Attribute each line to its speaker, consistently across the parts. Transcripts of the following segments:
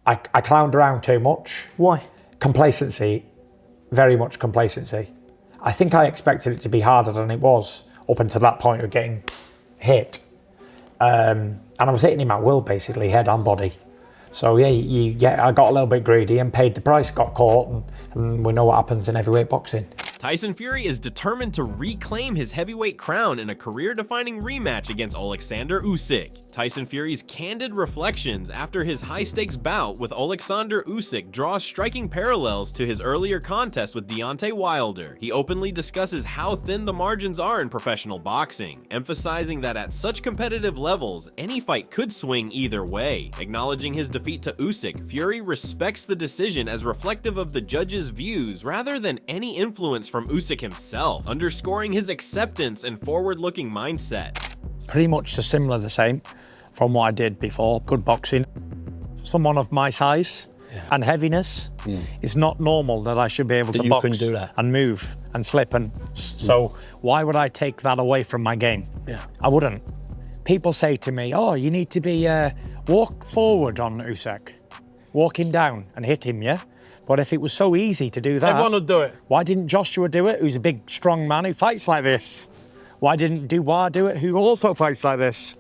Speaker 1: I clowned around too much.
Speaker 2: Why?
Speaker 1: Complacency, very much complacency. I think I expected it to be harder than it was up until that point of getting hit. And I was hitting him at will, basically, head and body. So yeah, I got a little bit greedy and paid the price, got caught, and we know what happens in heavyweight boxing.
Speaker 3: Tyson Fury is determined to reclaim his heavyweight crown in a career-defining rematch against Alexander Usyk. Tyson Fury's candid reflections after his high-stakes bout with Alexander Usyk draw striking parallels to his earlier contest with Deontay Wilder. He openly discusses how thin the margins are in professional boxing, emphasizing that at such competitive levels, any fight could swing either way. Acknowledging his defeat to Usyk, Fury respects the decision as reflective of the judge's views rather than any influence from Usyk himself, underscoring his acceptance and forward-looking mindset.
Speaker 1: Pretty much the same from what I did before. Good boxing. Someone of my size and heaviness, it's not normal that I should be able to box and move and slip. And so why would I take that away from my game? I wouldn't. People say to me, oh, you need to be walk forward on Usyk, walk him down and hit him, yeah? But if it was so easy to do that,
Speaker 2: everyone would do it.
Speaker 1: Why didn't Joshua do it, who's a big, strong man who fights like this? Why didn't Dubois do it, who also fights like this?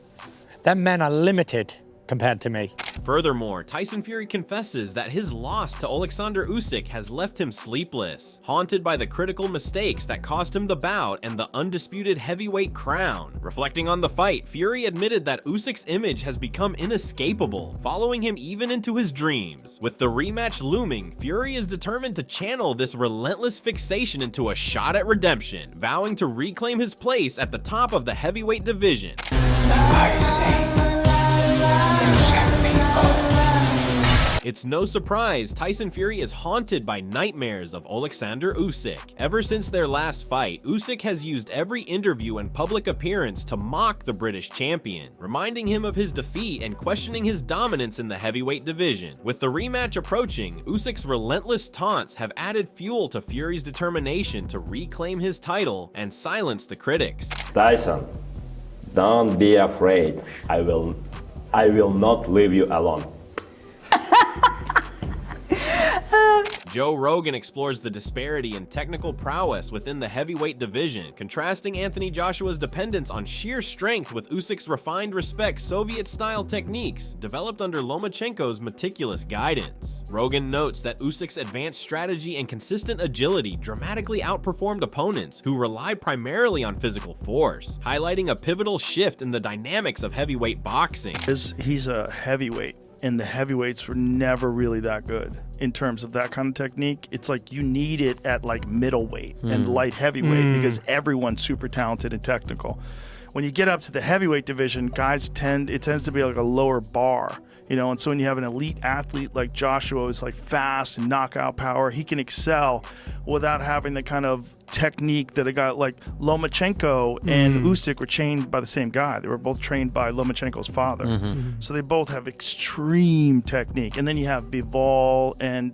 Speaker 1: Them men are limited compared to me.
Speaker 3: Furthermore, Tyson Fury confesses that his loss to Alexander Usyk has left him sleepless, haunted by the critical mistakes that cost him the bout and the undisputed heavyweight crown. Reflecting on the fight, Fury admitted that Usyk's image has become inescapable, following him even into his dreams. With the rematch looming, Fury is determined to channel this relentless fixation into a shot at redemption, vowing to reclaim his place at the top of the heavyweight division.
Speaker 4: I say, Usyk people.
Speaker 3: It's no surprise Tyson Fury is haunted by nightmares of Alexander Usyk. Ever since their last fight, Usyk has used every interview and public appearance to mock the British champion, reminding him of his defeat and questioning his dominance in the heavyweight division. With the rematch approaching, Usyk's relentless taunts have added fuel to Fury's determination to reclaim his title and silence the critics.
Speaker 5: Tyson, don't be afraid. I will not leave you alone.
Speaker 3: Joe Rogan explores the disparity in technical prowess within the heavyweight division, contrasting Anthony Joshua's dependence on sheer strength with Usyk's refined respect Soviet-style techniques developed under Lomachenko's meticulous guidance. Rogan notes that Usyk's advanced strategy and consistent agility dramatically outperformed opponents who rely primarily on physical force, highlighting a pivotal shift in the dynamics of heavyweight boxing.
Speaker 6: He's a heavyweight, and the heavyweights were never really that good in terms of that kind of technique. It's like you need it at like middleweight and light heavyweight because everyone's super talented and technical. When you get up to the heavyweight division, it tends to be like a lower bar, you know, and so when you have an elite athlete like Joshua who's like fast and knockout power, he can excel without having the kind of technique that a guy like Lomachenko and Usyk were trained by the same guy. They were both trained by Lomachenko's father. So they both have extreme technique. And then you have Bivol and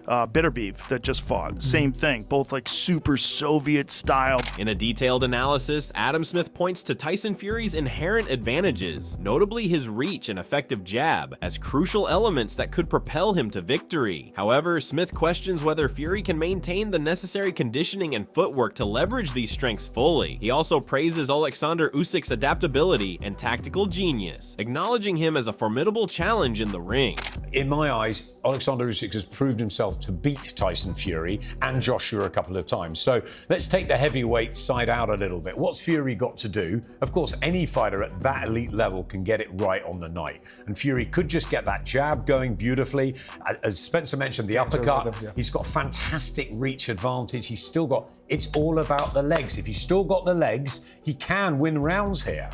Speaker 6: Bitterbeef that just fought. Same thing, both like super Soviet style.
Speaker 3: In a detailed analysis, Adam Smith points to Tyson Fury's inherent advantages, notably his reach and effective jab, as crucial elements that could propel him to victory. However, Smith questions whether Fury can maintain the necessary conditioning and footwork to leverage these strengths fully. He also praises Alexander Usyk's adaptability and tactical genius, acknowledging him as a formidable challenge in the ring.
Speaker 7: In my eyes, Alexander Usyk has proved himself to beat Tyson Fury and Joshua a couple of times. So let's take the heavyweight side out a little bit. What's Fury got to do? Of course, any fighter at that elite level can get it right on the night. And Fury could just get that jab going beautifully. As Spencer mentioned, the uppercut, he's got fantastic reach advantage. He's still got, it's all about the legs. If he's still got the legs, he can win rounds here.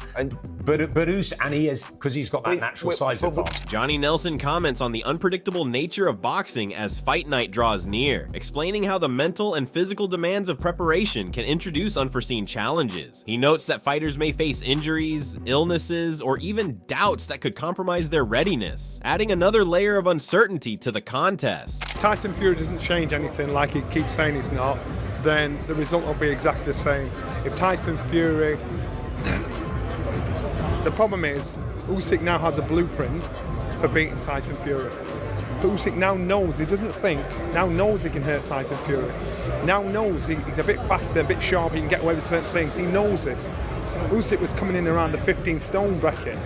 Speaker 7: But he is, because he's got that natural size advantage.
Speaker 3: Johnny Nelson comments on the unpredictable nature of boxing as fight night draws near, explaining how the mental and physical demands of preparation can introduce unforeseen challenges. He notes that fighters may face injuries, illnesses, or even doubts that could compromise their readiness, adding another layer of uncertainty to the contest.
Speaker 8: Tyson Fury doesn't change anything like he keeps saying he's not, then the result will be exactly the same. If Tyson Fury... The problem is, Usyk now has a blueprint for for beating Tyson Fury. But Usyk now knows, he doesn't think, now knows he can hurt Tyson Fury. Now knows he's a bit faster, a bit sharper, he can get away with certain things. He knows this. Usyk was coming in around the 15 stone bracket.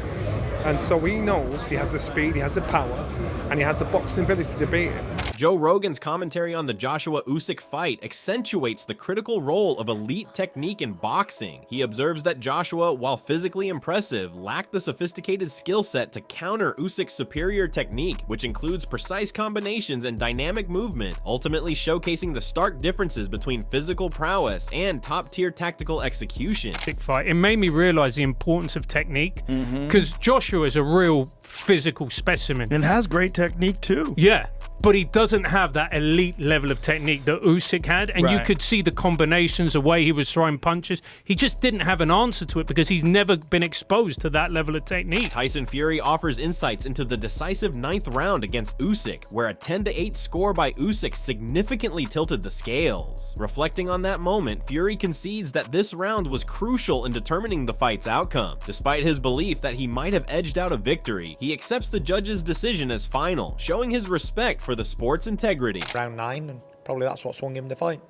Speaker 8: And so he knows he has the speed, he has the power, and he has the boxing ability to beat him.
Speaker 3: Joe Rogan's commentary on the Joshua Usyk fight accentuates the critical role of elite technique in boxing. He observes that Joshua, while physically impressive, lacked the sophisticated skill set to counter Usyk's superior technique, which includes precise combinations and dynamic movement, ultimately showcasing the stark differences between physical prowess and top-tier tactical execution.
Speaker 2: Fight. It made me realize the importance of technique, because Joshua is a real physical specimen.
Speaker 6: And has great technique too.
Speaker 2: Yeah. But he doesn't have that elite level of technique that Usyk had, and you could see the combinations, the way he was throwing punches. He just didn't have an answer to it because he's never been exposed to that level of technique.
Speaker 3: Tyson Fury offers insights into the decisive 9th round against Usyk, where a 10-8 score by Usyk significantly tilted the scales. Reflecting on that moment, Fury concedes that this round was crucial in determining the fight's outcome. Despite his belief that he might have edged out a victory, he accepts the judge's decision as final, showing his respect for the sport's integrity.
Speaker 1: Round 9, and probably that's what swung him the fight.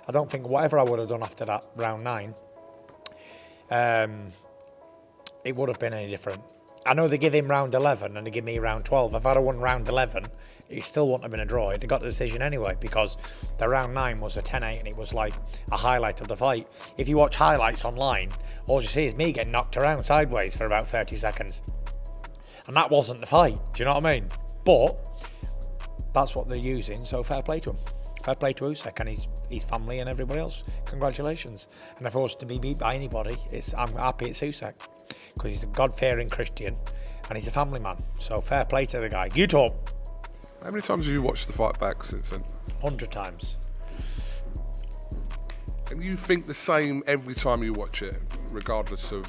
Speaker 1: I don't think whatever I would have done after that round 9, it would have been any different. I know they give him round 11 and they give me round 12. If I'd have won round 11, it still wouldn't have been a draw. They got the decision anyway because the round 9 was a 10-8 and it was like a highlight of the fight. If you watch highlights online, all you see is me getting knocked around sideways for about 30 seconds. And that wasn't the fight. Do you know what I mean? But that's what they're using, so fair play to him. Fair play to Usyk and his family and everybody else. Congratulations. And if I was to be beat by anybody, I'm happy it's Usyk because he's a God-fearing Christian and he's a family man. So fair play to the guy. You talk.
Speaker 9: How many times have you watched the fight back since then?
Speaker 1: 100 times.
Speaker 9: And you think the same every time you watch it, regardless of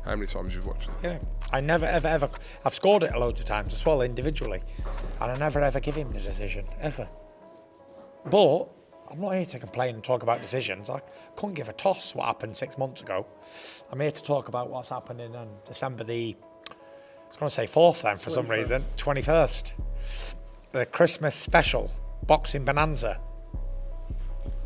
Speaker 9: how many times you've watched it?
Speaker 1: Yeah. I never, ever, I've scored it loads of times as well, individually. And I never, ever give him the decision, ever. But I'm not here to complain and talk about decisions. I couldn't give a toss what happened 6 months ago. I'm here to talk about what's happening on December the, I was going to say 4th then for 21st. Some reason, 21st. The Christmas special, Boxing Bonanza.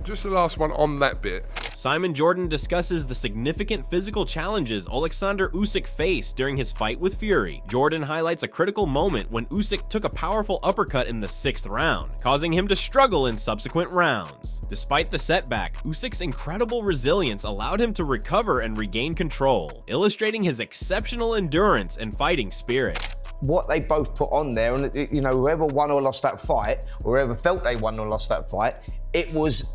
Speaker 9: Just the last one on that bit.
Speaker 3: Simon Jordan discusses the significant physical challenges Alexander Usyk faced during his fight with Fury. Jordan highlights a critical moment when Usyk took a powerful uppercut in the 6th round, causing him to struggle in subsequent rounds. Despite the setback, Usyk's incredible resilience allowed him to recover and regain control, illustrating his exceptional endurance and fighting spirit.
Speaker 10: What they both put on there, and you know, whoever won or lost that fight, or whoever felt they won or lost that fight, it was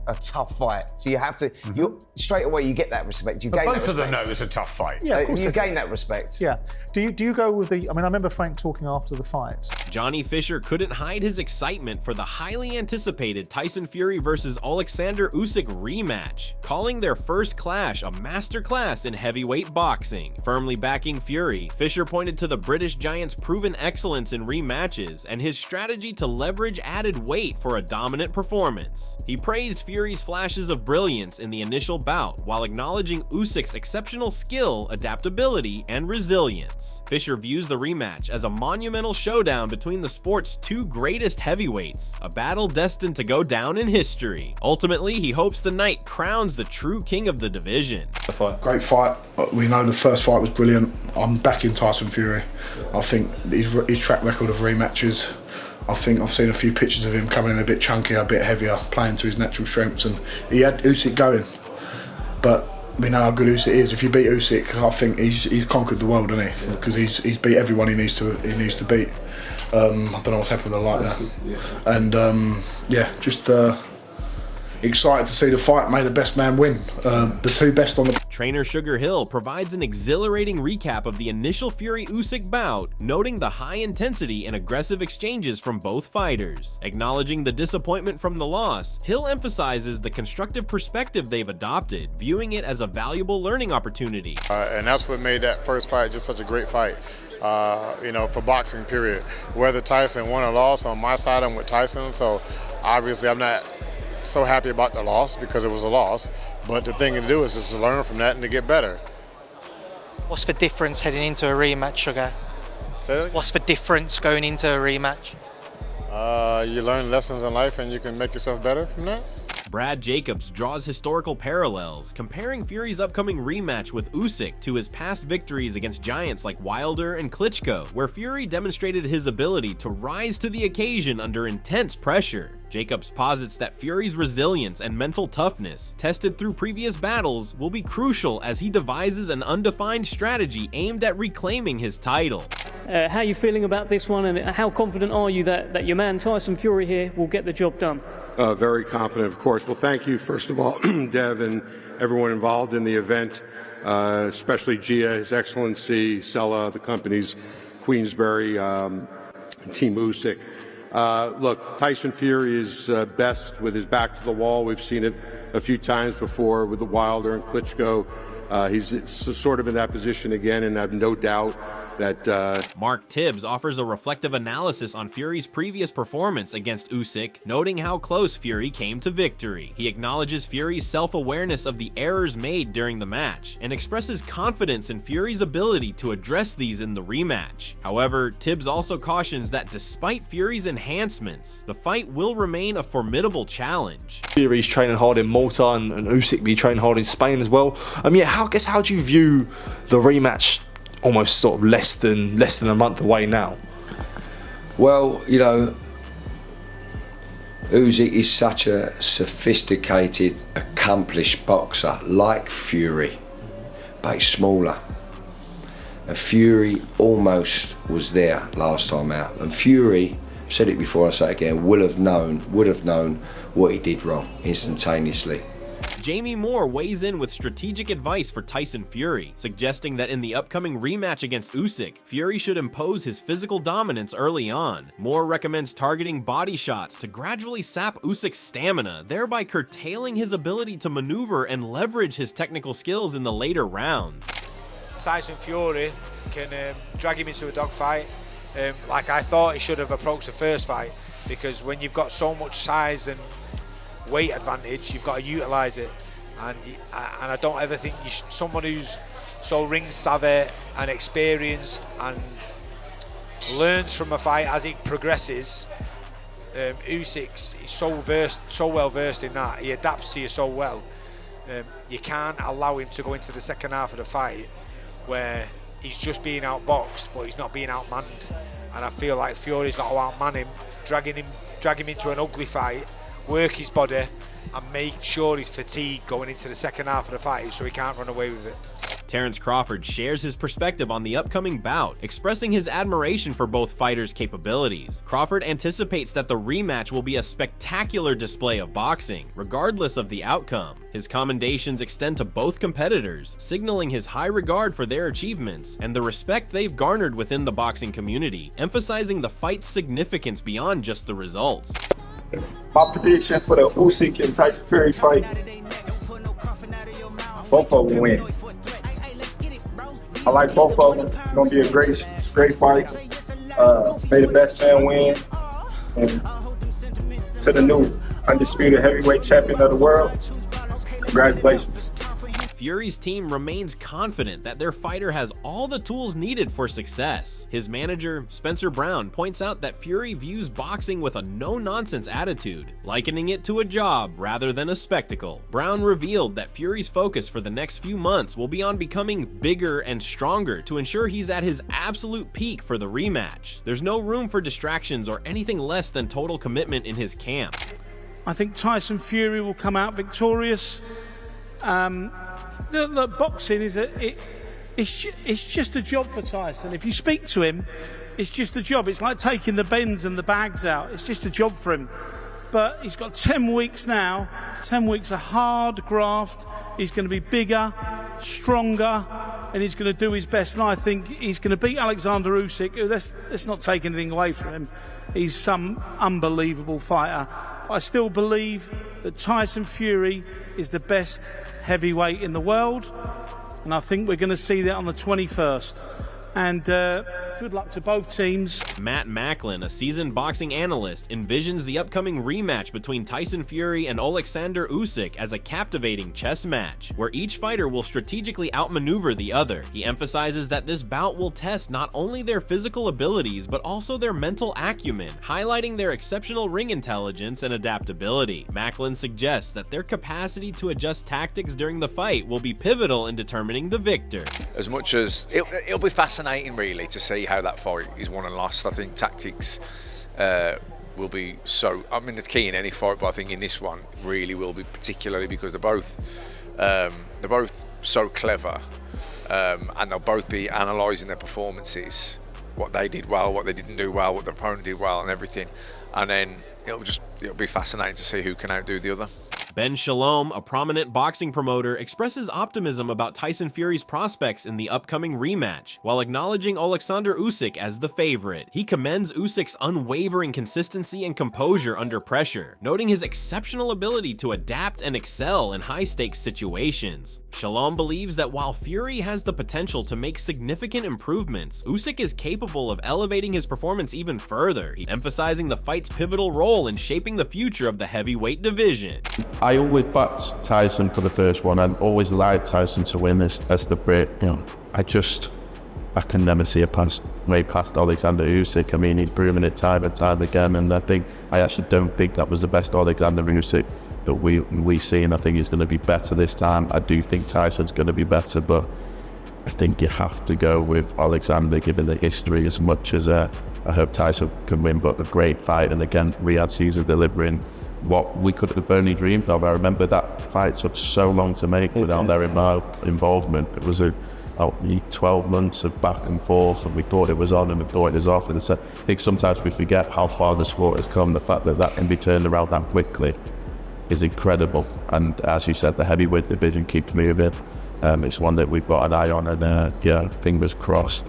Speaker 10: a tough fight. So you have to, you straight away you get that respect. You
Speaker 7: But
Speaker 10: gain
Speaker 7: both
Speaker 10: that
Speaker 7: of them
Speaker 10: respect.
Speaker 7: know it's a tough fight.
Speaker 11: Yeah, of course
Speaker 10: you
Speaker 11: they
Speaker 10: gain
Speaker 11: do.
Speaker 10: that respect.
Speaker 11: Yeah. Do you go with the? I mean, I remember Frank talking after the fight.
Speaker 3: Johnny Fisher couldn't hide his excitement for the highly anticipated Tyson Fury versus Alexander Usyk rematch, calling their first clash a masterclass in heavyweight boxing. Firmly backing Fury, Fisher pointed to the British Giant's proven excellence in rematches and his strategy to leverage added weight for a dominant performance. He praised Fury's flashes of brilliance in the initial bout while acknowledging Usyk's exceptional skill, adaptability, and resilience. Fisher views the rematch as a monumental showdown between the sport's two greatest heavyweights, a battle destined to go down in history. Ultimately, he hopes the night crowns the true king of the division.
Speaker 12: Great fight. We know the first fight was brilliant. I'm backing Tyson Fury. I think his track record of rematches, I think I've seen a few pictures of him coming in a bit chunkier, a bit heavier, playing to his natural strengths, and he had Usyk going. But we know how good Usyk is. If you beat Usyk, I think he's conquered the world, hasn't he? Because he's beat everyone he needs to beat. I don't know what's happened. I like that. And just excited to see the fight. May the best man win. The two best on the.
Speaker 3: Trainer Sugar Hill provides an exhilarating recap of the initial Fury-Usyk bout, noting the high intensity and aggressive exchanges from both fighters. Acknowledging the disappointment from the loss, Hill emphasizes the constructive perspective they've adopted, viewing it as a valuable learning opportunity.
Speaker 13: And that's what made that first fight just such a great fight, for boxing, period. Whether Tyson won or lost, on my side, I'm with Tyson, so obviously I'm not so happy about the loss because it was a loss, but the thing to do is just to learn from that and to get better.
Speaker 14: What's the difference heading into a rematch, Sugar? What's the difference going into a rematch?
Speaker 13: You learn lessons in life and you can make yourself better from that.
Speaker 3: Brad Jacobs draws historical parallels, comparing Fury's upcoming rematch with Usyk to his past victories against giants like Wilder and Klitschko, where Fury demonstrated his ability to rise to the occasion under intense pressure. Jacobs posits that Fury's resilience and mental toughness, tested through previous battles, will be crucial as he devises an undefined strategy aimed at reclaiming his title.
Speaker 15: How are you feeling about this one, and how confident are you that your man Tyson Fury here will get the job done?
Speaker 16: Very confident, of course. Well, thank you, first of all, Dev, and everyone involved in the event, especially Gia, His Excellency, Sella, the companies, Queensberry, Team Usyk. Look, Tyson Fury is best with his back to the wall. We've seen it a few times before with the Wilder and Klitschko. He's sort of in that position again, and I have no doubt that
Speaker 3: Mark Tibbs offers a reflective analysis on Fury's previous performance against Usyk, noting how close Fury came to victory. He acknowledges Fury's self-awareness of the errors made during the match, and expresses confidence in Fury's ability to address these in the rematch. However, Tibbs also cautions that despite Fury's enhancements, the fight will remain a formidable challenge.
Speaker 17: Fury's training hard in Malta, and Usyk be training hard in Spain as well. Yeah, how do you view the rematch? Almost sort of less than a month away now.
Speaker 18: Well, you know, Usyk is such a sophisticated, accomplished boxer, like Fury, but he's smaller. And Fury almost was there last time out. And Fury, I've said it before, I say it again, would have known what he did wrong instantaneously.
Speaker 3: Jamie Moore weighs in with strategic advice for Tyson Fury, suggesting that in the upcoming rematch against Usyk, Fury should impose his physical dominance early on. Moore recommends targeting body shots to gradually sap Usyk's stamina, thereby curtailing his ability to maneuver and leverage his technical skills in the later rounds.
Speaker 19: Tyson Fury can drag him into a dogfight like I thought he should have approached the first fight, because when you've got so much size and weight advantage, you've got to utilise it, and I don't ever think someone who's so ring savvy and experienced and learns from a fight as it progresses. Usyk is so well versed in that. He adapts to you so well. You can't allow him to go into the second half of the fight where he's just being outboxed, but he's not being outmanned. And I feel like Fury's got to outman him, drag him into an ugly fight, work his body and make sure he's fatigued going into the second half of the fight so he can't run away with it.
Speaker 3: Terrence Crawford shares his perspective on the upcoming bout, expressing his admiration for both fighters' capabilities. Crawford anticipates that the rematch will be a spectacular display of boxing, regardless of the outcome. His commendations extend to both competitors, signaling his high regard for their achievements and the respect they've garnered within the boxing community, emphasizing the fight's significance beyond just the results.
Speaker 20: My prediction for the Usyk and Tyson Fury fight, both of them win. I like both of them. It's going to be a great fight. May the best man win. And to the new undisputed heavyweight champion of the world, congratulations.
Speaker 3: Fury's team remains confident that their fighter has all the tools needed for success. His manager, Spencer Brown, points out that Fury views boxing with a no-nonsense attitude, likening it to a job rather than a spectacle. Brown revealed that Fury's focus for the next few months will be on becoming bigger and stronger to ensure he's at his absolute peak for the rematch. There's no room for distractions or anything less than total commitment in his camp.
Speaker 21: I think Tyson Fury will come out victorious. The boxing is it's just a job for Tyson. If you speak to him, it's just a job. It's like taking the bends and the bags out. It's just a job for him. But he's got 10 weeks now. 10 weeks of hard graft. He's going to be bigger, stronger, and he's going to do his best. And I think he's going to beat Alexander Usyk. Let's not take anything away from him. He's some unbelievable fighter. I still believe that Tyson Fury is the best heavyweight in the world, and I think we're going to see that on the 21st. And good luck to both teams.
Speaker 3: Matt Macklin, a seasoned boxing analyst, envisions the upcoming rematch between Tyson Fury and Alexander Usyk as a captivating chess match, where each fighter will strategically outmaneuver the other. He emphasizes that this bout will test not only their physical abilities, but also their mental acumen, highlighting their exceptional ring intelligence and adaptability. Macklin suggests that their capacity to adjust tactics during the fight will be pivotal in determining the victor.
Speaker 4: As much as it'll be fascinating really to see how that fight is won and lost. I think tactics will be so, I mean, the key in any fight, but I think in this one really will be, particularly because they're both so clever, and they'll both be analysing their performances, what they did well, what they didn't do well, what the opponent did well, and everything. And then it'll be fascinating to see who can outdo the other.
Speaker 3: Ben Shalom, a prominent boxing promoter, expresses optimism about Tyson Fury's prospects in the upcoming rematch, while acknowledging Alexander Usyk as the favorite. He commends Usyk's unwavering consistency and composure under pressure, noting his exceptional ability to adapt and excel in high-stakes situations. Shalom believes that while Fury has the potential to make significant improvements, Usyk is capable of elevating his performance even further, emphasizing the fight's pivotal role in shaping the future of the heavyweight division.
Speaker 22: I always backed Tyson for the first one. I always liked Tyson to win this as the Brit. You know, I can never see a way past Alexander Usyk. I mean, he's proven it time and time again, and I actually don't think that was the best Alexander Usyk that we see, and I think he's going to be better this time. I do think Tyson's going to be better, but I think you have to go with Alexander given the history, as much as I hope Tyson can win, but a great fight. And again, Riyadh Caesar delivering what we could have only dreamed of. I remember that fight took so long to make without their involvement. It was 12 months of back and forth, and we thought it was on and we thought it was off. And I think sometimes we forget how far the sport has come. The fact that can be turned around that quickly is incredible. And as you said, the heavyweight division keeps moving. It's one that we've got an eye on, and fingers crossed,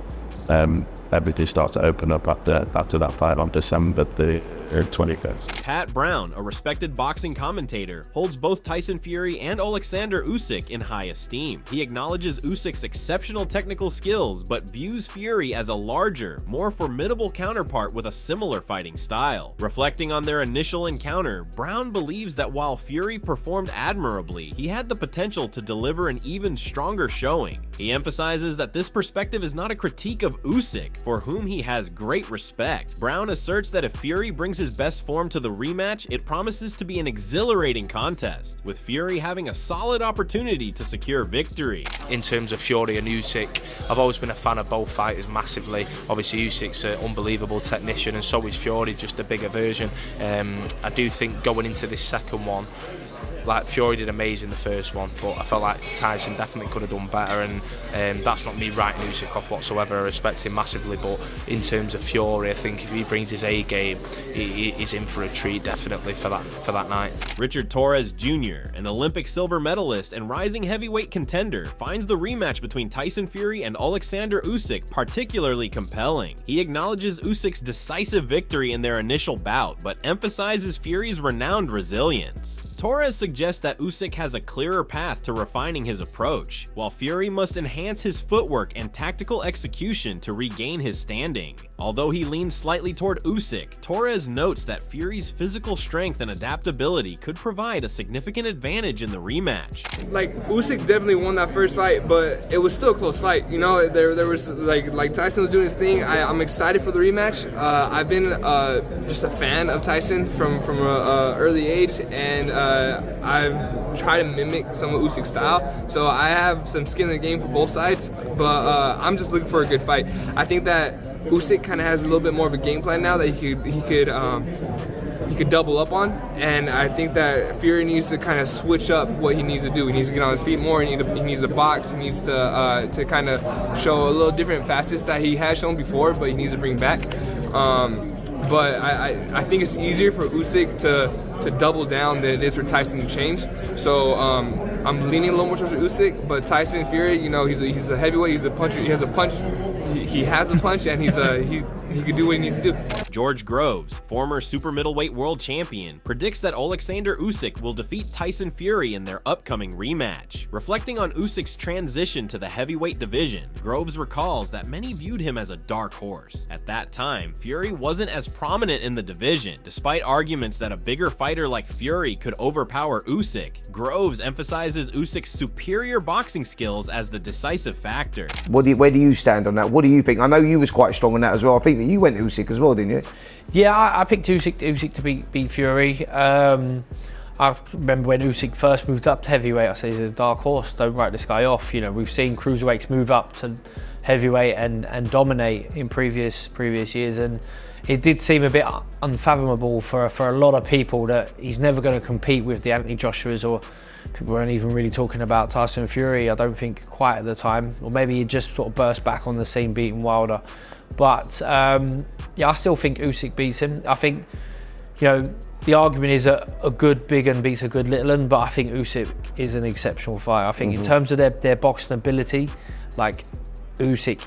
Speaker 22: everything starts to open up after that fight on December the 21st.
Speaker 3: Pat Brown, a respected boxing commentator, holds both Tyson Fury and Alexander Usyk in high esteem. He acknowledges Usyk's exceptional technical skills, but views Fury as a larger, more formidable counterpart with a similar fighting style. Reflecting on their initial encounter, Brown believes that while Fury performed admirably, he had the potential to deliver an even stronger showing. He emphasizes that this perspective is not a critique of Usyk, for whom he has great respect. Brown asserts that if Fury brings his best form to the rematch, it promises to be an exhilarating contest, with Fury having a solid opportunity to secure victory.
Speaker 23: In terms of Fury and Usyk, I've always been a fan of both fighters massively. Obviously Usyk's an unbelievable technician, and so is Fury, just a bigger version. I do think going into this second one, like Fury did amazing the first one, but I felt like Tyson definitely could have done better, and that's not me writing Usyk off whatsoever. I respect him massively, but in terms of Fury, I think if he brings his A game, he's in for a treat definitely for that night.
Speaker 3: Richard Torres Jr., an Olympic silver medalist and rising heavyweight contender, finds the rematch between Tyson Fury and Alexander Usyk particularly compelling. He acknowledges Usyk's decisive victory in their initial bout, but emphasizes Fury's renowned resilience. Torres suggests that Usyk has a clearer path to refining his approach, while Fury must enhance his footwork and tactical execution to regain his standing. Although he leans slightly toward Usyk, Torres notes that Fury's physical strength and adaptability could provide a significant advantage in the rematch.
Speaker 24: Like, Usyk definitely won that first fight, but it was still a close fight. You know, there was like Tyson was doing his thing. I'm excited for the rematch. I've been just a fan of Tyson from an early age, and I've tried to mimic some of Usyk's style, so I have some skin in the game for both sides, but I'm just looking for a good fight. I think that Usyk kind of has a little bit more of a game plan now that he could double up on, and I think that Fury needs to kind of switch up what he needs to do. He needs to get on his feet more, he needs to box, he needs to kind of show a little different facets that he has shown before, but he needs to bring back. But I think it's easier for Usyk to double down than it is for Tyson to change. So I'm leaning a little more towards Usyk, but Tyson Fury, you know, he's a heavyweight, he's a puncher, he has a punch, he has a punch, and he can do what he needs to do.
Speaker 3: George Groves, former super middleweight world champion, predicts that Alexander Usyk will defeat Tyson Fury in their upcoming rematch. Reflecting on Usyk's transition to the heavyweight division, Groves recalls that many viewed him as a dark horse. At that time, Fury wasn't as prominent in the division, despite arguments that a bigger fighter like Fury could overpower Usyk. Groves emphasizes Usyk's superior boxing skills as the decisive factor.
Speaker 10: Where do you stand on that? What do you think? I know you was quite strong on that as well. I think that you went Usyk as well, didn't you?
Speaker 2: Yeah, I picked Usyk to beat Fury. I remember when Usyk first moved up to heavyweight, I said he's a dark horse, don't write this guy off. You know, we've seen cruiserweights move up to heavyweight and dominate in previous years, and it did seem a bit unfathomable for a lot of people that he's never going to compete with the Anthony Joshuas, or people weren't even really talking about Tyson Fury, I don't think, quite at the time, or maybe he just sort of burst back on the scene beating Wilder. But yeah, I still think Usyk beats him. I think, you know, the argument is a good big un beats a good little un, but I think Usyk is an exceptional fighter. I think in terms of their boxing ability, like, Usyk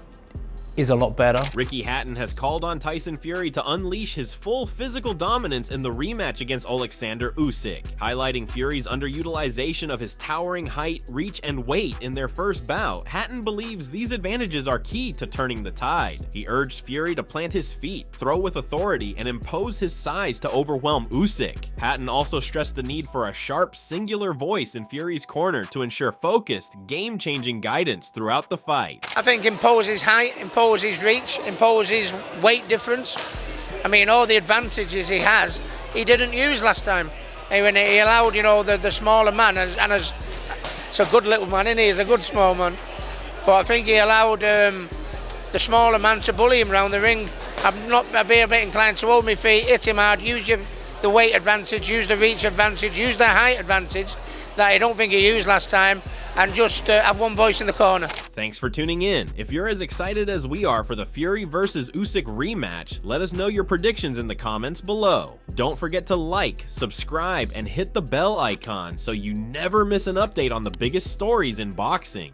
Speaker 2: is a lot better.
Speaker 3: Ricky Hatton has called on Tyson Fury to unleash his full physical dominance in the rematch against Alexander Usyk, highlighting Fury's underutilization of his towering height, reach, and weight in their first bout. Hatton believes these advantages are key to turning the tide. He urged Fury to plant his feet, throw with authority, and impose his size to overwhelm Usyk. Hatton also stressed the need for a sharp, singular voice in Fury's corner to ensure focused, game-changing guidance throughout the fight.
Speaker 5: I think impose his height, impose his reach, impose his weight difference. I mean, all the advantages he has, he didn't use last time. When he allowed, you know, the smaller man, it's a good little man, isn't he? He's a good small man. But I think he allowed the smaller man to bully him around the ring. I'd be a bit inclined to hold my feet, hit him hard, use the weight advantage, use the reach advantage, use the height advantage that I don't think he used last time, and just have one voice in the corner.
Speaker 3: Thanks for tuning in. If you're as excited as we are for the Fury versus Usyk rematch, let us know your predictions in the comments below. Don't forget to like, subscribe, and hit the bell icon so you never miss an update on the biggest stories in boxing.